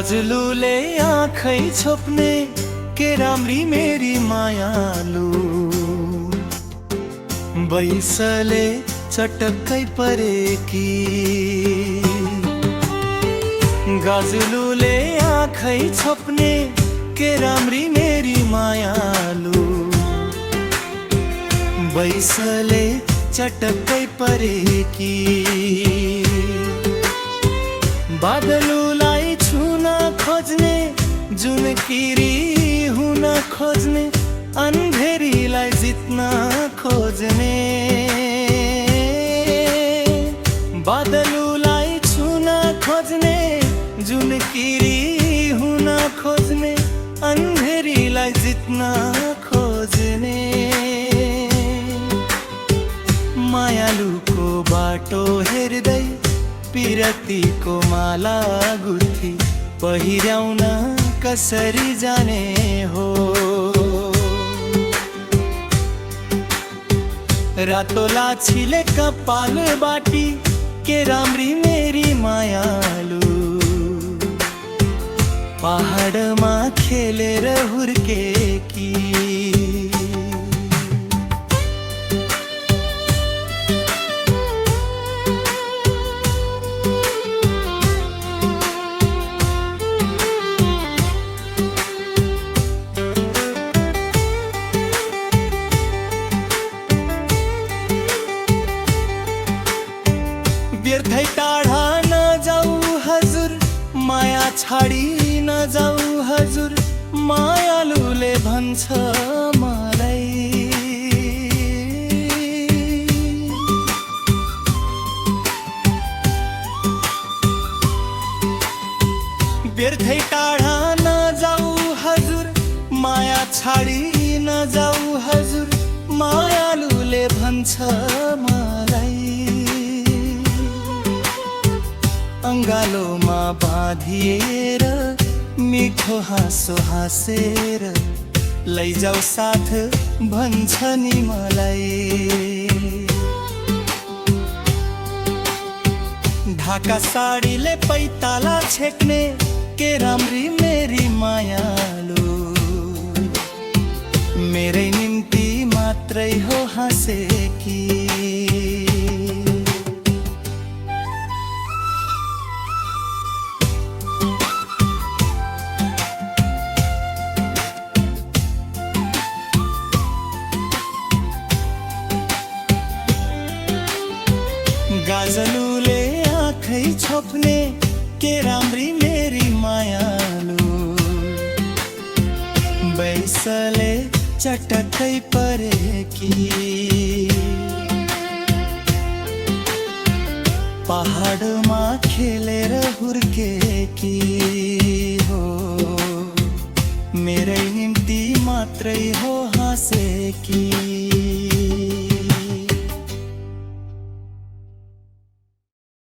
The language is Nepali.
गजलुले आँखै छोप्ने के राम्री मेरी मायालु, बैसले चटक्कै परेकी। गजलुले आँखै छोप्ने के राम्री मेरी मायालु, बैसले चटक्कै परेकी। बादलुलाई छुन खोज्ने जुन किरी हुन खोज्ने, अन्धेरीलाई जित्न खोज्ने। बादलुलाई छुन खोज्ने जुन किरी हुन खोज्ने, अन्धेरीलाई जित्न खोज्ने। मायालुको बाटो हेर्दै पिरतीको माला गुथी, पहिर्याउन कसरी जाने हो। रातो लाछीले कपाल बाटी के राम्री मेरी मायालु, पहाडमा खेलेर हुर्केकी। व्यर्थै टाढा नजाऊ हजुर, माया छाडी नजाऊ हजुर, मायालुले भन्छ मलाई। व्यर्थै टाढा नजाऊ हजुर, माया छाडी नजाऊ हजुर, मायालुले भन्छ मलाई। अंगालोमा बाँधिएर मिठो हाँसो हाँसेर लैजाऊ साथ भन्छ नि मलाई। ढाका साडीले पैताला छेक्ने के राम्री मेरी मायालु, मेरै निम्ति मात्रै हो हाँसेकी। गजलुले आँखै छोप्ने के राम्री मेरी मायालु, बैसले चटक्कै परेकी। पहाडमा खेलेर हुर्केकी हो, मेरै निम्ति मात्रै हो हाँसेकी।